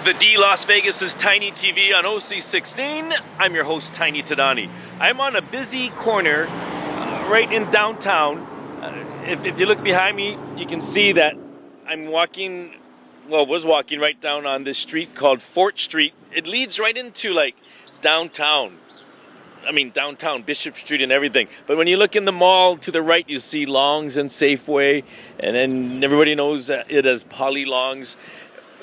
The D Las Vegas' Tiny TV on OC16. I'm your host, Tiny Tadani. I'm on a busy corner right in downtown. If you look behind me, you can see that I'm walking, well, was walking right down on this street called Fort Street. It leads right into like downtown. I mean, downtown, Bishop Street and everything. But when you look in the mall to the right, you see Longs and Safeway. And then everybody knows it as Polly Longs.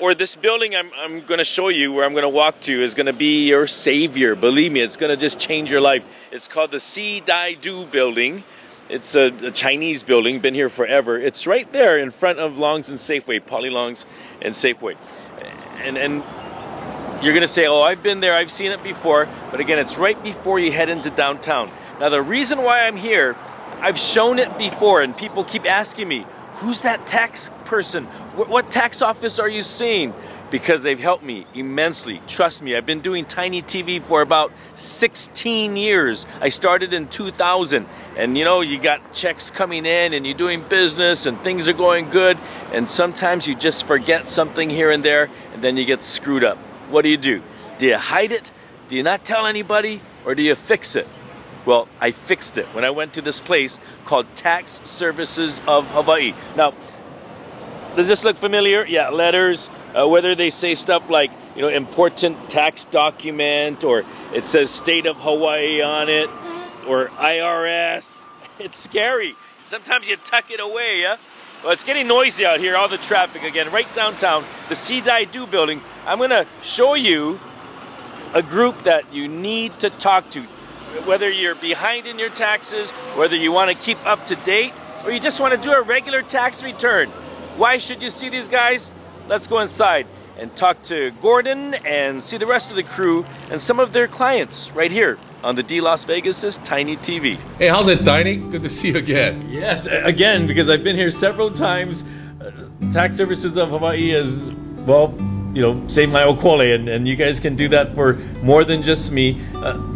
Or this building I'm going to show you, where I'm going to walk to, is going to be your savior. Believe me, it's going to just change your life. It's called the Si Dai Du building. It's a Chinese building, been here forever. It's right there in front of Longs and Safeway, Polly Longs and Safeway. And you're going to say, oh, I've been there, I've seen it before. But again, it's right before you head into downtown. Now, the reason why I'm here, I've shown it before, and people keep asking me, who's that tax person? What tax office are you seeing? Because they've helped me immensely. Trust me, I've been doing Tiny TV for about 16 years. I started in 2000. And you know, you got checks coming in and you're doing business and things are going good. And sometimes you just forget something here and there and then you get screwed up. What do? Do you hide it? Do you not tell anybody? Or do you fix it? Well, I fixed it when I went to this place called Tax Services of Hawaii. Now, does this look familiar? Yeah, letters, whether they say stuff like, you know, important tax document, or it says State of Hawaii on it, or IRS. It's scary. Sometimes you tuck it away, yeah? Well, it's getting noisy out here, all the traffic again, right downtown, the Si Dai Du building. I'm going to show you a group that you need to talk to. Whether you're behind in your taxes, whether you want to keep up to date, or you just want to do a regular tax return. Why should you see these guys? Let's go inside and talk to Gordon and see the rest of the crew and some of their clients right here on the D Las Vegas' Tiny TV. Hey, how's it, Tiny? Good to see you again. Yes, again, because I've been here several times. Tax Services of Hawaii is, well, you know, save my okole, and you guys can do that for more than just me.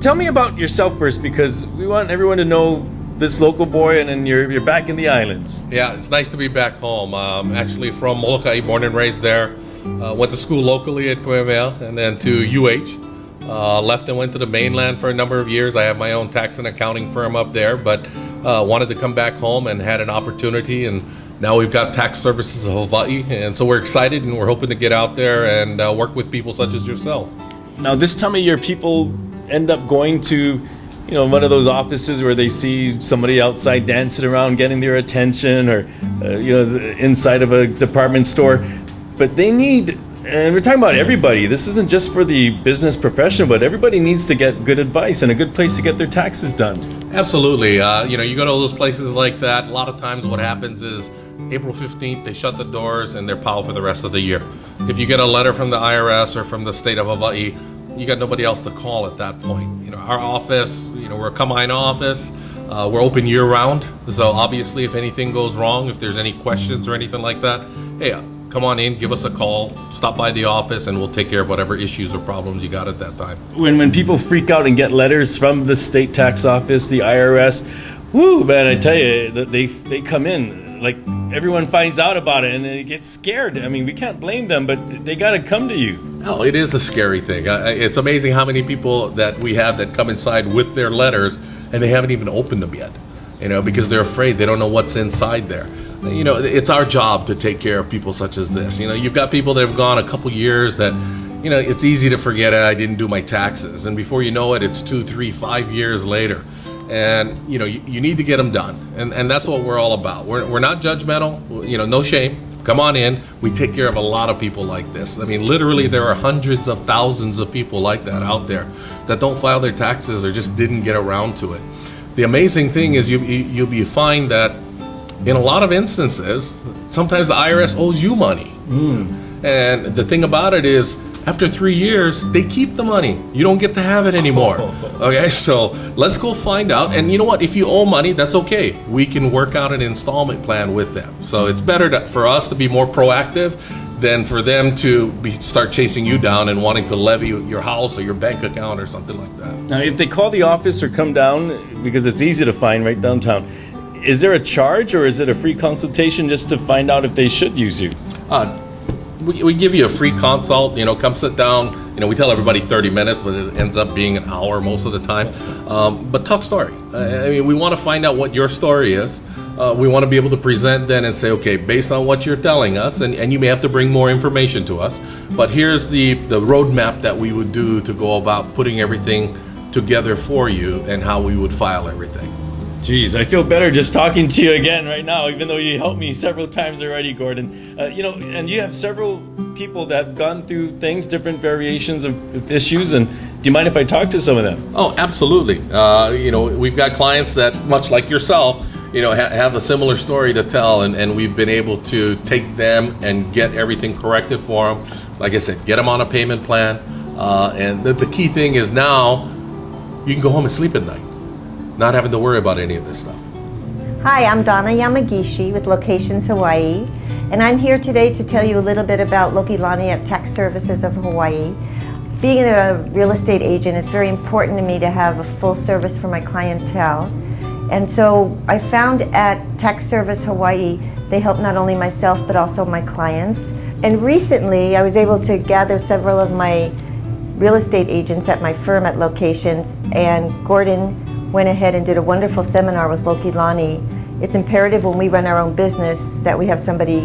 Tell me about yourself first, because we want everyone to know this local boy, and then you're back in the islands. Yeah, it's nice to be back home. Actually from Molokai, born and raised there. Went to school locally at Kamehameha and then to UH. Left and went to the mainland for a number of years. I have my own tax and accounting firm up there, but wanted to come back home and had an opportunity, and now we've got Tax Services of Hawaii, and so we're excited and we're hoping to get out there and work with people such as yourself. Now, this time of year, people end up going to, you know, one of those offices where they see somebody outside dancing around, getting their attention, or you know, inside of a department store. But they need, and we're talking about everybody. This isn't just for the business professional, but everybody needs to get good advice and a good place to get their taxes done. Absolutely. You know, you go to those places like that. A lot of times, what happens is April 15th, they shut the doors and they're piled for the rest of the year. If you get a letter from the IRS or from the state of Hawaii, you got nobody else to call at that point. You know, our office, you know, we're a Kama'aina office. We're open year round. So obviously, if anything goes wrong, if there's any questions or anything like that, hey, come on in, give us a call, stop by the office, and we'll take care of whatever issues or problems you got at that time. When people freak out and get letters from the state tax office, the IRS, whoo, man, I tell you, they come in, like everyone finds out about it and they get scared. I mean, we can't blame them, but they got to come to you. No, it is a scary thing. It's amazing how many people that we have that come inside with their letters and they haven't even opened them yet, you know, because they're afraid. They don't know what's inside there. You know, it's our job to take care of people such as this. You know, you've got people that have gone a couple years that, you know, it's easy to forget, I didn't do my taxes. And before you know it, it's 2, 3, 5 years later. And, you know, you need to get them done. And that's what we're all about. We're not judgmental, you know, no shame. Come on in. We take care of a lot of people like this. I mean, literally, there are hundreds of thousands of people like that out there that don't file their taxes or just didn't get around to it. The amazing thing is you'll find that in a lot of instances, sometimes the IRS owes you money. And the thing about it is, after 3 years, they keep the money. You don't get to have it anymore. Okay, so let's go find out. And you know what? If you owe money, that's okay. We can work out an installment plan with them. So it's better for us to be more proactive than for them to start chasing you down and wanting to levy your house or your bank account or something like that. Now, if they call the office or come down, because it's easy to find right downtown, is there a charge or is it a free consultation just to find out if they should use you? we give you a free consult. Come sit down. We tell everybody 30 minutes, but it ends up being an hour most of the time. But talk story. We want to find out what your story is. We want to be able to present then and say, okay, based on what you're telling us, and you may have to bring more information to us, but here's the roadmap that we would do to go about putting everything together for you and how we would file everything. Geez, I feel better just talking to you again right now, even though you helped me several times already, Gordon. And you have several people that have gone through things, different variations of issues, and do you mind if I talk to some of them? Oh, absolutely. We've got clients that, much like yourself, have a similar story to tell, and we've been able to take them and get everything corrected for them. Like I said, get them on a payment plan, and the key thing is now you can go home and sleep at night, not having to worry about any of this stuff. Hi, I'm Donna Yamagishi with Locations Hawaii, and I'm here today to tell you a little bit about Lokilani at Tax Services of Hawaii. Being a real estate agent, it's very important to me to have a full service for my clientele. And so I found at Tax Service Hawaii, they help not only myself but also my clients. And recently I was able to gather several of my real estate agents at my firm at Locations, and Gordon went ahead and did a wonderful seminar with Lokilani. It's imperative when we run our own business that we have somebody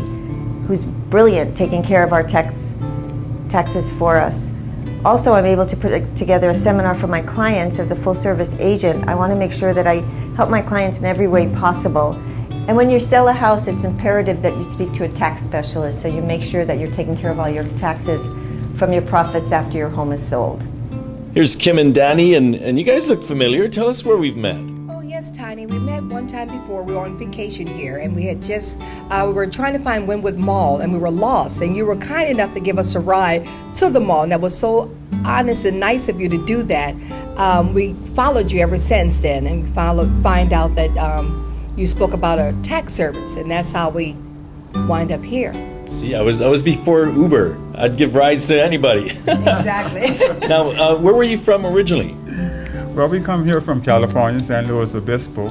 who's brilliant taking care of our taxes for us. Also, I'm able to put together a seminar for my clients as a full-service agent. I want to make sure that I help my clients in every way possible. And when you sell a house, it's imperative that you speak to a tax specialist so you make sure that you're taking care of all your taxes from your profits after your home is sold. Here's Kim and Danny, and you guys look familiar. Tell us where we've met. Oh yes, Tiny. We met one time before. We were on vacation here, and we had just we were trying to find Wynwood Mall, and we were lost. And you were kind enough to give us a ride to the mall, and that was so honest and nice of you to do that. We followed you ever since then, and we find out that you spoke about a tax service, and that's how we wind up here. See, I was before Uber. I'd give rides to anybody. Exactly. Now, where were you from originally? Well, we come here from California, San Luis Obispo.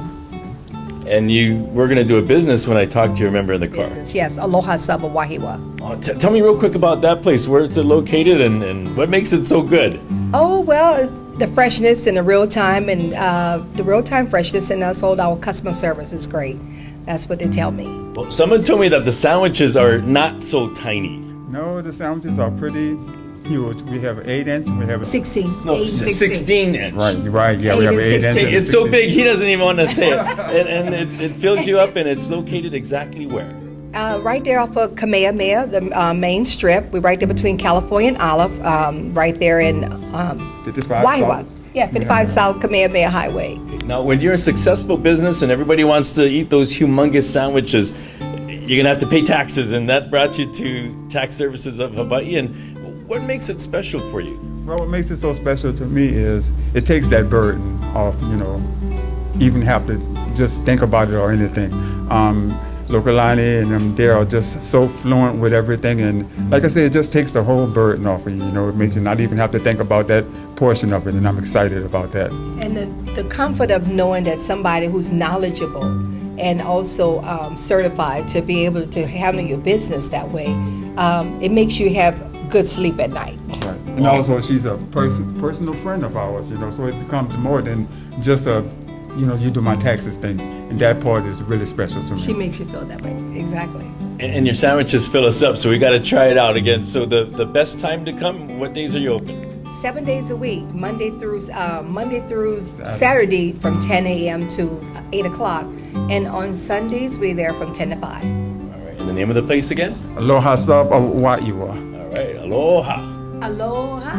And you were going to do a business when I talked to you, remember, in the car. Business, yes. Aloha Saba Wahiwa. Oh, tell me real quick about that place. Where it's located and what makes it so good? Oh, well, the freshness and the real time and the real time freshness, and also our customer service is great. That's what they tell me. Well, someone told me that the sandwiches are not so tiny. No, the sandwiches are pretty huge. We have 8-inch. We have 16. No, 16 inch. Right. Yeah, we have 8-inch. It's so big, he doesn't even want to say it. And it fills you up, and it's located exactly where? Right there off of Kamehameha, the main strip. We're right there between California and Olive, right there in 55 Wahiwa. South. Yeah, 55 South Kamehameha Highway. Now, when you're a successful business and everybody wants to eat those humongous sandwiches, you're going to have to pay taxes, and that brought you to Tax Services of Hawaii. And what makes it special for you? Well, what makes it so special to me is it takes that burden off, even have to just think about it or anything. Lokilani and they are just so fluent with everything, and like I said, it just takes the whole burden off of you. It makes you not even have to think about that portion of it, and I'm excited about that. And the comfort of knowing that somebody who's knowledgeable and also certified to be able to handle your business that way, it makes you have good sleep at night. Right. And also, she's a personal friend of ours, so it becomes more than just a you do my taxes thing, and that part is really special to me. She makes you feel that way, exactly. And your sandwiches fill us up, so we got to try it out again. So the best time to come, what days are you open? 7 days a week, Monday through Saturday from 10 a.m. to 8 o'clock. And on Sundays, we're there from 10 to 5. All right, and the name of the place again? Aloha Saba Wahiwa. All right, aloha. Aloha.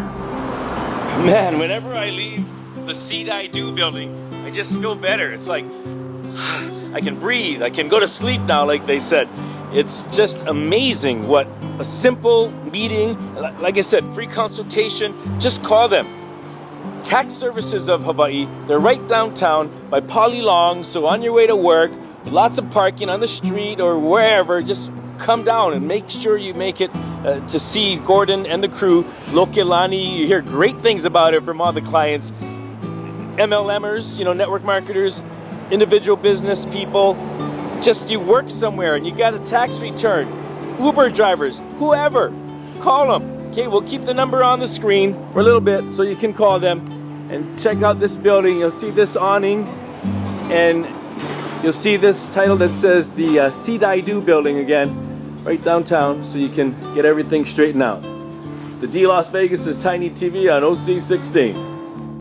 Man, whenever I leave the Seed I Do building, I just feel better. It's like I can breathe. I can go to sleep now, like they said. It's just amazing what a simple meeting, like I said, free consultation, just call them. Tax Services of Hawaii, they're right downtown by Polly Long, so on your way to work, lots of parking on the street or wherever, just come down and make sure you make it to see Gordon and the crew. Lokilani, you hear great things about it from all the clients. MLMers, network marketers, individual business people. Just you work somewhere and you got a tax return. Uber drivers, whoever, call them. Okay, we'll keep the number on the screen for a little bit so you can call them and check out this building. You'll see this awning and you'll see this title that says the See-Dye-Do building again, right downtown, so you can get everything straightened out. The D Las Vegas is Tiny TV on OC16.